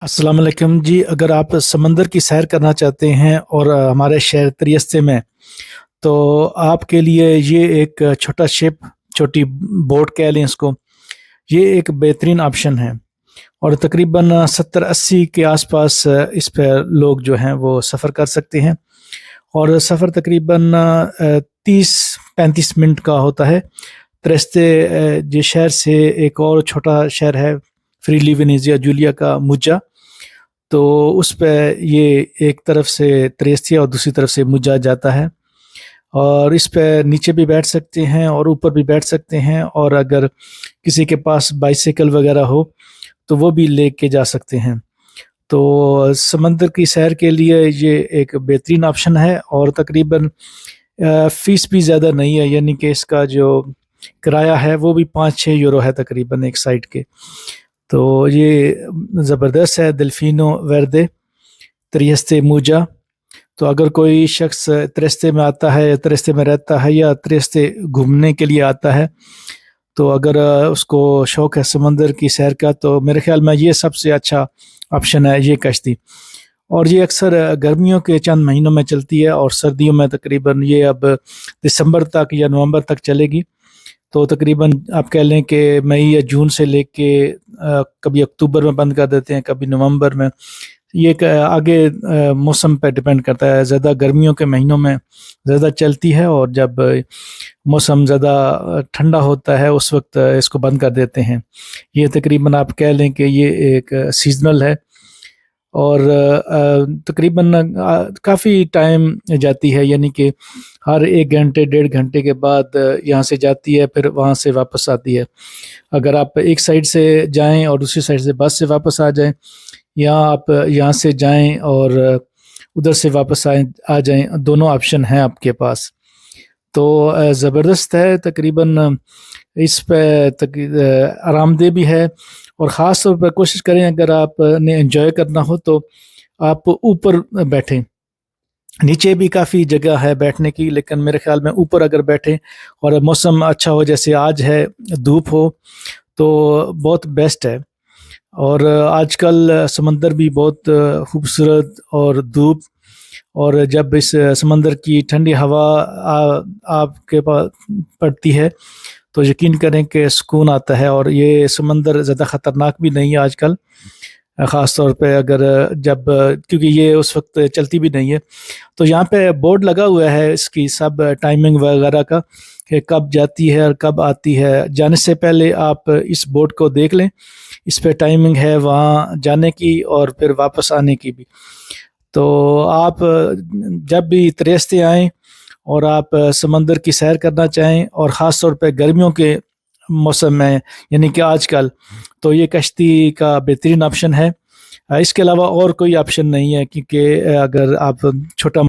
अस्सलाम वालेकुम जी। अगर आप समंदर की सैर करना चाहते हैं और हमारे शहर त्रियस्ते में, तो आपके लिए ये एक छोटा शिप, छोटी बोट कह लें इसको, ये एक बेहतरीन ऑप्शन है। और तकरीबन 70-80 के आसपास इस पर लोग जो हैं वो सफ़र कर सकते हैं। और सफ़र तकरीबन 30-35 मिनट का होता है। त्रियस्ते जे शहर से एक और छोटा शहर है, फ्रीली वेनेज़िया जूलिया का मुज्जा। तो उस पे ये एक तरफ से त्रियस्तिया और दूसरी तरफ से मुज्जा जाता है। और इस पे नीचे भी बैठ सकते हैं और ऊपर भी बैठ सकते हैं, और अगर किसी के पास बाइसिकल वगैरह हो तो वो भी लेके जा सकते हैं। तो समंदर की सैर के लिए ये एक बेहतरीन ऑप्शन है। और तकरीबन फ़ीस भी ज़्यादा नहीं है, यानी कि इसका जो किराया है वो भी 5-6 यूरो है तकरीबन एक साइड के। तो ये ज़बरदस्त है, डेल्फिनो वेर्दे, त्रियस्ते मुजा। तो अगर कोई शख्स त्रियस्ते में आता है, त्रियस्ते में रहता है या त्रियस्ते घूमने के लिए आता है, तो अगर उसको शौक़ है समंदर की सैर का, तो मेरे ख़्याल में ये सबसे अच्छा ऑप्शन है ये कश्ती। और ये अक्सर गर्मियों के चंद महीनों में चलती है, और सर्दियों में तकरीबन ये अब दिसंबर तक या नवंबर तक चलेगी। तो तकरीबन आप कह लें कि मई या जून से लेके कभी अक्टूबर में बंद कर देते हैं, कभी नवंबर में। ये आगे मौसम पे डिपेंड करता है। ज़्यादा गर्मियों के महीनों में ज़्यादा चलती है, और जब मौसम ज़्यादा ठंडा होता है उस वक्त इसको बंद कर देते हैं। ये तकरीबन आप कह लें कि ये एक सीज़नल है। और तकरीबन काफ़ी टाइम जाती है, यानी कि हर 1 घंटे 1.5 घंटे के बाद यहाँ से जाती है, फिर वहाँ से वापस आती है। अगर आप एक साइड से जाएं और दूसरी साइड से बस से वापस आ जाएं, या आप यहाँ से जाएं और उधर से वापस आ जाएं, दोनों ऑप्शन हैं आपके पास। तो ज़बरदस्त है। तकरीबन इस पे आरामदेह भी है। और ख़ास तौर पर कोशिश करें, अगर आपने एंजॉय करना हो तो आप ऊपर बैठें। नीचे भी काफ़ी जगह है बैठने की, लेकिन मेरे ख़्याल में ऊपर अगर बैठें और मौसम अच्छा हो, जैसे आज है, धूप हो, तो बहुत बेस्ट है। और आजकल समंदर भी बहुत खूबसूरत, और धूप, और जब इस समंदर की ठंडी हवा आपके पास पड़ती है, तो यकीन करें कि सुकून आता है। और ये समंदर ज़्यादा ख़तरनाक भी नहीं है आजकल, ख़ास तौर पे अगर जब, क्योंकि ये उस वक्त चलती भी नहीं है। तो यहाँ पे बोर्ड लगा हुआ है इसकी सब टाइमिंग वगैरह का, कि कब जाती है और कब आती है। जाने से पहले आप इस बोर्ड को देख लें, इस पे टाइमिंग है वहाँ जाने की और फिर वापस आने की भी। तो आप जब भी त्रियस्ते आएँ और आप समंदर की सैर करना चाहें, और ख़ास तौर पे गर्मियों के मौसम में, यानी कि आजकल, तो ये कश्ती का बेहतरीन ऑप्शन है। इसके अलावा और कोई ऑप्शन नहीं है, क्योंकि अगर आप छोटा